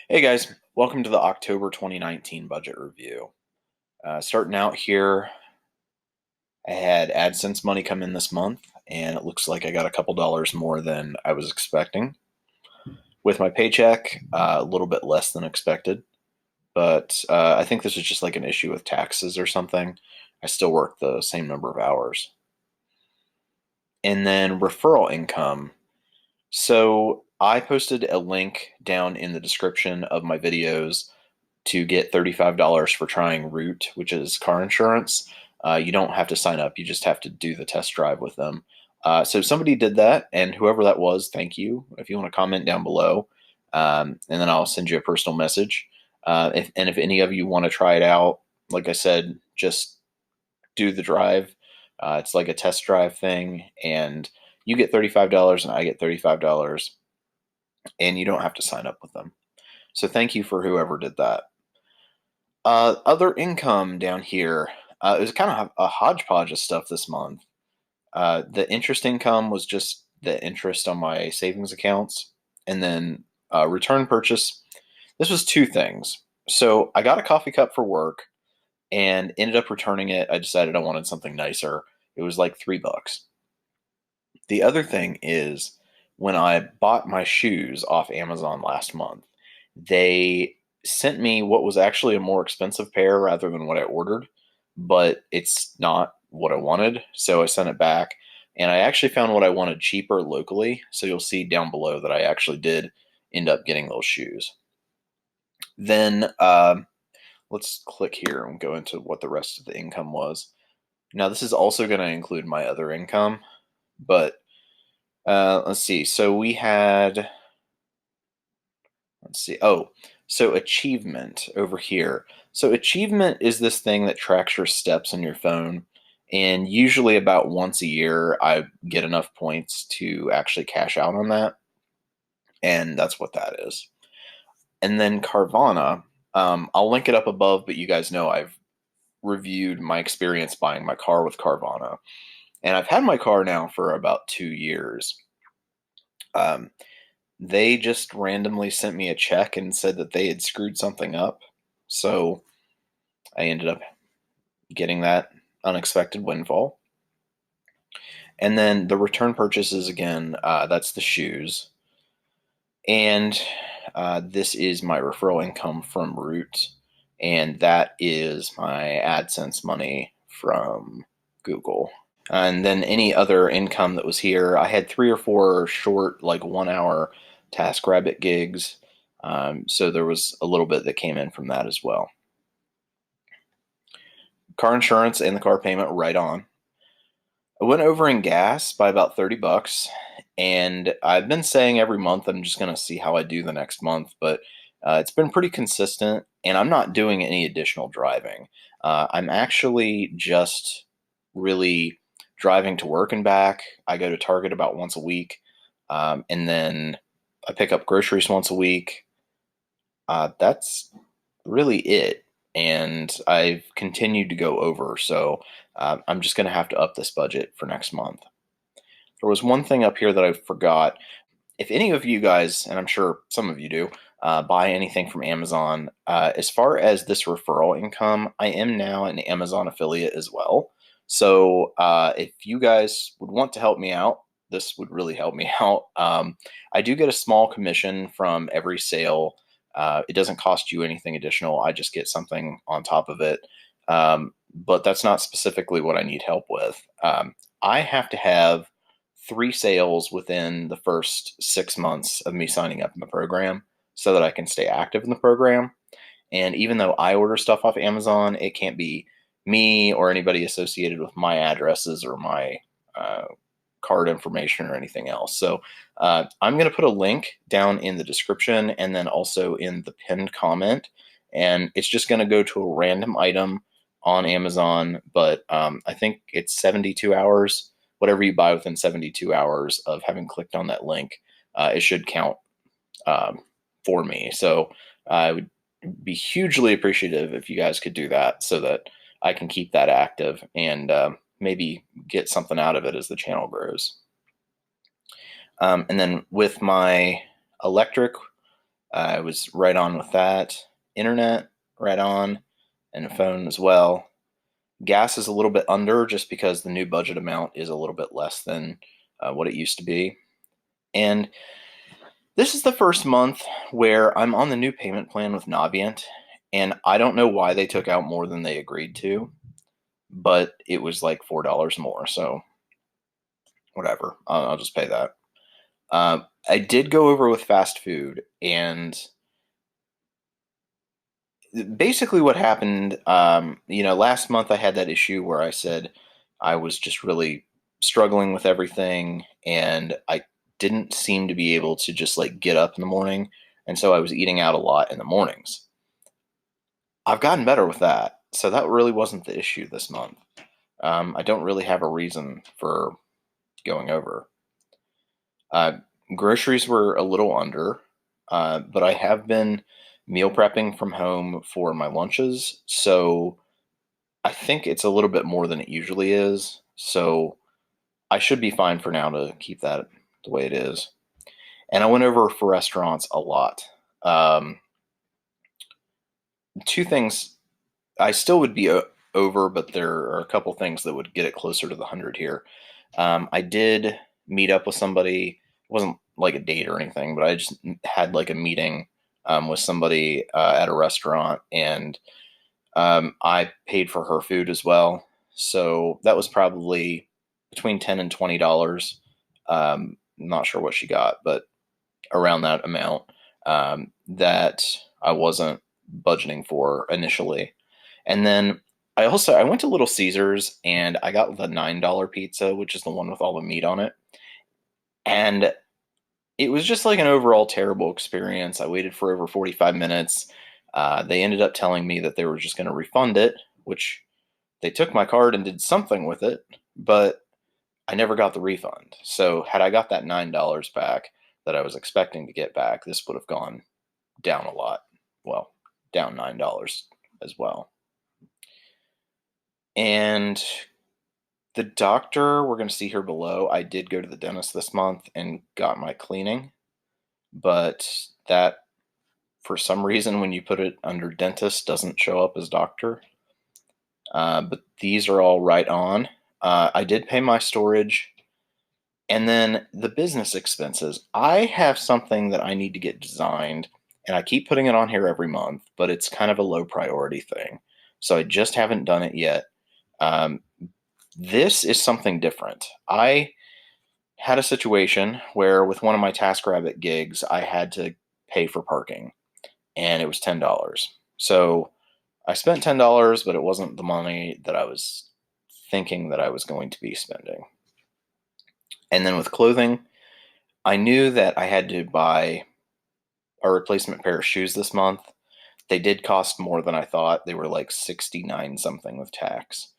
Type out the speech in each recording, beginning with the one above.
Hey guys, welcome to the October 2019 budget review. Starting out here, I had AdSense money come in this month, and it looks like I got a couple dollars more than I was expecting. With my paycheck, a little bit less than expected, but I think this is just like an issue with taxes or something. I still work the same number of hours. And then referral income. So I posted a link down in the description of my videos to get $35 for trying Root, which is car insurance. You don't have to sign up, you just have to do the test drive with them. So somebody did that, and whoever that was, thank you. If you want to comment down below, and then I'll send you a personal message. If any of you want to try it out, like I said, just do the drive. It's like a test drive thing, and you get $35 and I get $35, and you don't have to sign up with them. So thank you for whoever did that. Other income down here. It was kind of a hodgepodge of stuff this month. The interest income was just the interest on my savings accounts. And then return purchase. This was two things. So I got a coffee cup for work and ended up returning it. I decided I wanted something nicer. It was like $3. The other thing is when I bought my shoes off Amazon last month, they sent me what was actually a more expensive pair rather than what I ordered, but it's not what I wanted. So I sent it back and I actually found what I wanted cheaper locally. So you'll see down below that I actually did end up getting those shoes. Then let's click here and go into what the rest of the income was. Now, this is also going to include my other income, but let's see. So we had, let's see. Oh, so achievement over here. So achievement is this thing that tracks your steps on your phone. And usually about once a year, I get enough points to actually cash out on that. And that's what that is. And then Carvana, I'll link it up above, but you guys know I've reviewed my experience buying my car with Carvana. And I've had my car now for about 2 years. Um, they just randomly sent me a check and said that they had screwed something up. So I ended up getting that unexpected windfall. And then the return purchases again, that's the shoes. And this is my referral income from Root. And that is my AdSense money from Google. And then any other income that was here, I had 3 or 4 short, like 1 hour TaskRabbit gigs. So there was a little bit that came in from that as well. Car insurance and the car payment right on. I went over in gas by about $30, and I've been saying every month I'm just going to see how I do the next month, but it's been pretty consistent, and I'm not doing any additional driving. I'm actually just really driving to work and back. I go to Target about once a week, and then I pick up groceries once a week. That's really it. And I've continued to go over, so I'm just going to have to up this budget for next month. There was one thing up here that I forgot. If any of you guys, and I'm sure some of you do, buy anything from Amazon, as far as this referral income, I am now an Amazon affiliate as well. So if you guys would want to help me out, this would really help me out. I do get a small commission from every sale. It doesn't cost you anything additional. I just get something on top of it. But that's not specifically what I need help with. I have to have 3 sales within the first 6 months of me signing up in the program so that I can stay active in the program. And even though I order stuff off Amazon, it can't be me or anybody associated with my addresses or my card information or anything else. So I'm going to put a link down in the description and then also in the pinned comment. And it's just going to go to a random item on Amazon, but I think it's 72 hours. Whatever you buy within 72 hours of having clicked on that link, it should count for me. So I would be hugely appreciative if you guys could do that so that I can keep that active and maybe get something out of it as the channel grows. And then with my electric, I was right on with that. Internet, right on, and a phone as well. Gas is a little bit under just because the new budget amount is a little bit less than what it used to be. And this is the first month where I'm on the new payment plan with Navient, and I don't know why they took out more than they agreed to, but it was like $4 more, so whatever. I'll just pay that. I did go over with fast food, and basically what happened, last month I had that issue where I said I was just really struggling with everything, and I didn't seem to be able to just like get up in the morning, and so I was eating out a lot in the mornings. I've gotten better with that, so that really wasn't the issue this month. I don't really have a reason for going over. Uh, Groceries were a little under, but I have been meal prepping from home for my lunches, so I think it's a little bit more than it usually is. So I should be fine for now to keep that the way it is. And I went over for restaurants a lot. Um, Two things I still would be over, but there are a couple things that would get it closer to the 100 here. I did meet up with somebody. It wasn't like a date or anything, but I just had like a meeting with somebody at a restaurant, and I paid for her food as well. So that was probably between $10 and $20. Not sure what she got, but around that amount that I wasn't budgeting for initially. And then I went to Little Caesars and I got the $9 pizza, which is the one with all the meat on it. And it was just like an overall terrible experience. I waited for over 45 minutes. They ended up telling me that they were just going to refund it, which they took my card and did something with it, but I never got the refund. So had I got that $9 back that I was expecting to get back, this would have gone down a lot. Well, down $9 as well. And the doctor, we're going to see here below. I did go to the dentist this month and got my cleaning, but that, for some reason, when you put it under dentist, doesn't show up as doctor. But these are all right on. I did pay my storage. And then the business expenses. I have something that I need to get designed, and I keep putting it on here every month, but it's kind of a low priority thing. So I just haven't done it yet. Um, this is something different. I had a situation where, with one of my TaskRabbit gigs, I had to pay for parking, and it was $10. So I spent $10, but it wasn't the money that I was thinking that I was going to be spending. And then with clothing, I knew that I had to buy a replacement pair of shoes this month. They did cost more than I thought. They were like 69 something with tax.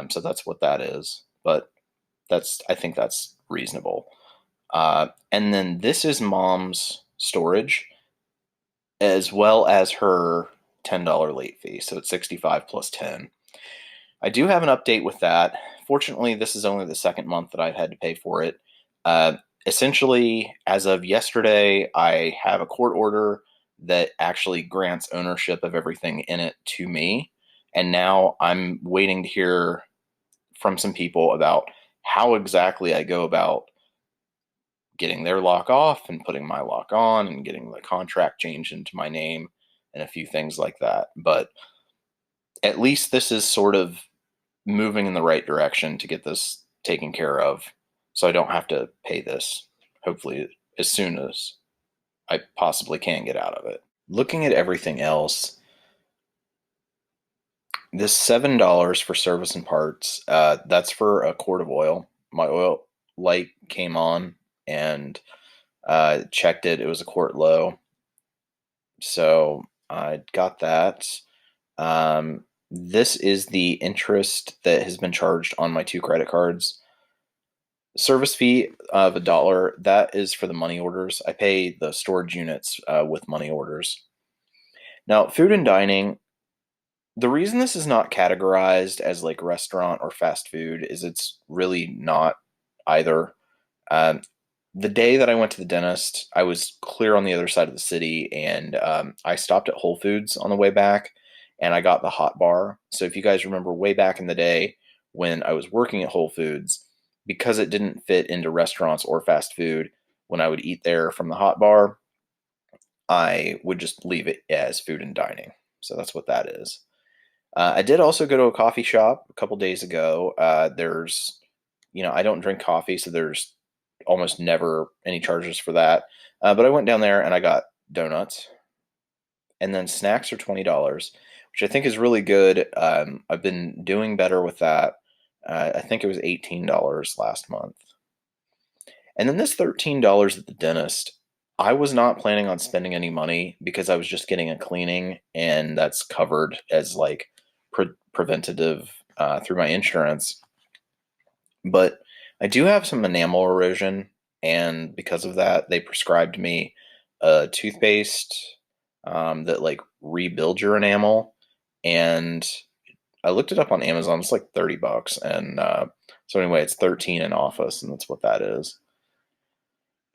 So that's what that is. But I think that's reasonable. And then this is mom's storage as well as her $10 late fee. So it's 65 plus 10. I do have an update with that. Fortunately, this is only the second month that I've had to pay for it. Uh, Essentially, as of yesterday, I have a court order that actually grants ownership of everything in it to me. And now I'm waiting to hear from some people about how exactly I go about getting their lock off and putting my lock on and getting the contract changed into my name and a few things like that. But at least this is sort of moving in the right direction to get this taken care of, so I don't have to pay this, hopefully, as soon as I possibly can get out of it. Looking at everything else, this $7 for service and parts, that's for a quart of oil. My oil light came on and checked it. It was a quart low. So I got that. This is the interest that has been charged on my two credit cards. Service fee of $1, that is for the money orders. I pay the storage units with money orders. Now, food and dining, the reason this is not categorized as like restaurant or fast food is it's really not either. Um, the day that I went to the dentist, I was clear on the other side of the city, and I stopped at Whole Foods on the way back, and I got the hot bar. So if you guys remember way back in the day when I was working at Whole Foods, because it didn't fit into restaurants or fast food, when I would eat there from the hot bar, I would just leave it as food and dining. So that's what that is. I did also go to a coffee shop a couple days ago. I don't drink coffee, so there's almost never any charges for that. But I went down there and I got donuts, and then snacks are $20, which I think is really good. I've been doing better with that. I think it was $18 last month. And then this $13 at the dentist, I was not planning on spending any money because I was just getting a cleaning, and that's covered as like preventative through my insurance. But I do have some enamel erosion, and because of that, they prescribed me a toothpaste that like rebuilds your enamel. And I looked it up on Amazon. It's like $30, and so anyway, it's 13 in office, and that's what that is.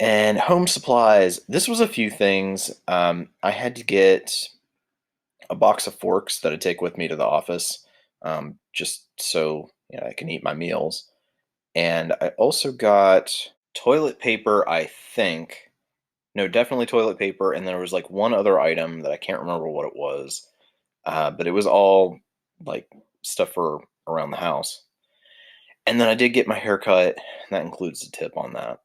And home supplies. This was a few things. I had to get a box of forks that I take with me to the office, just so I can eat my meals. And I also got toilet paper, I think. No, definitely toilet paper. And there was like one other item that I can't remember what it was, but it was all like stuff for around the house. And then I did get my hair cut. That includes the tip on that.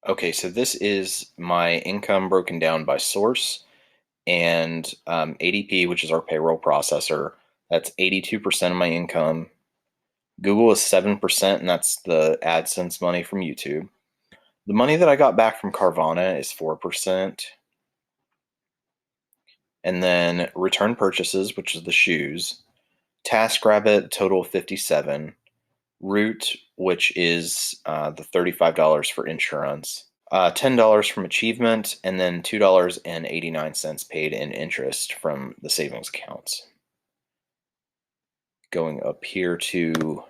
Okay, so this is my income broken down by source, and ADP, which is our payroll processor, that's 82% of my income. Google is 7%, and that's the AdSense money from YouTube. The money that I got back from Carvana is 4%. And then return purchases, which is the shoes. TaskRabbit, total of 57. Root, which is the $35 for insurance. $10 from Achievement, and then $2.89 paid in interest from the savings accounts. Going up here to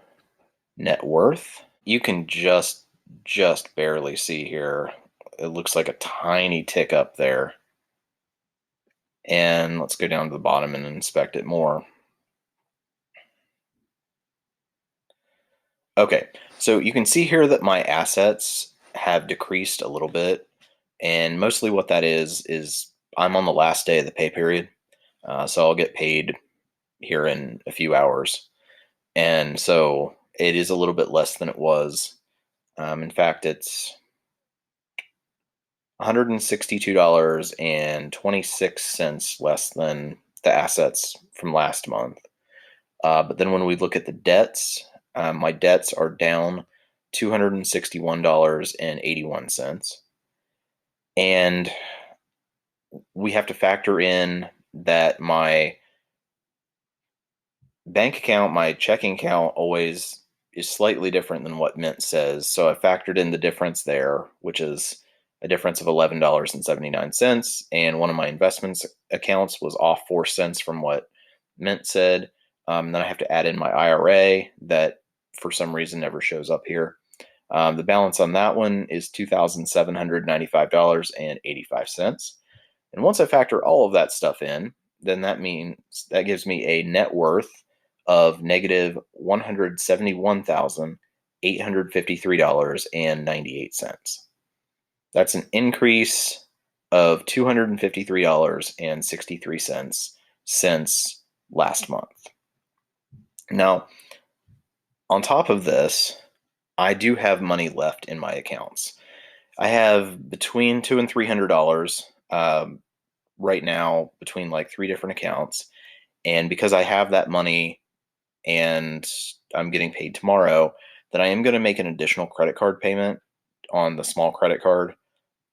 net worth, you can just barely see here. It looks like a tiny tick up there. And let's go down to the bottom and inspect it more. Okay, so you can see here that my assets have decreased a little bit, and mostly what that is I'm on the last day of the pay period, so I'll get paid here in a few hours, and so it is a little bit less than it was. In fact, it's $162.26 less than the assets from last month. But then when we look at the debts, my debts are down $261.81. And we have to factor in that my bank account, my checking account, always is slightly different than what Mint says. So I factored in the difference there, which is a difference of $11.79. And one of my investments accounts was off 4 cents from what Mint said. Then I have to add in my IRA that for some reason never shows up here. The balance on that one is $2,795.85. And once I factor all of that stuff in, then that gives me a net worth of negative $171,853.98. That's an increase of $253.63 since last month. Now, on top of this, I do have money left in my accounts. I have between $200 and $300 right now between like 3 different accounts. And because I have that money and I'm getting paid tomorrow, then I am going to make an additional credit card payment on the small credit card.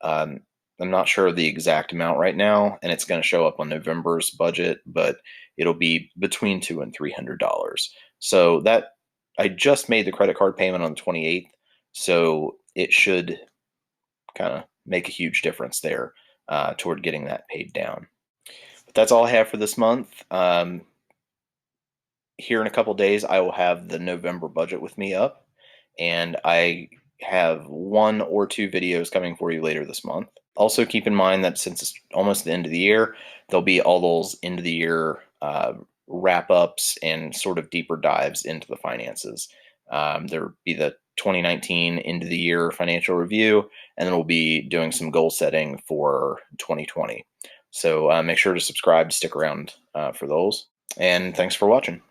I'm not sure of the exact amount right now, and it's going to show up on November's budget, but it'll be between $200 and $300. So that I just made the credit card payment on the 28th, so it should kind of make a huge difference there toward getting that paid down. But that's all I have for this month. Here in a couple days, I will have the November budget with me up, and I have 1 or 2 videos coming for you later this month. Also, keep in mind that since it's almost the end of the year, there'll be all those end of the year wrap ups and sort of deeper dives into the finances. There'll be the 2019 end of the year financial review, and then we'll be doing some goal setting for 2020. So make sure to subscribe, stick around for those. And thanks for watching.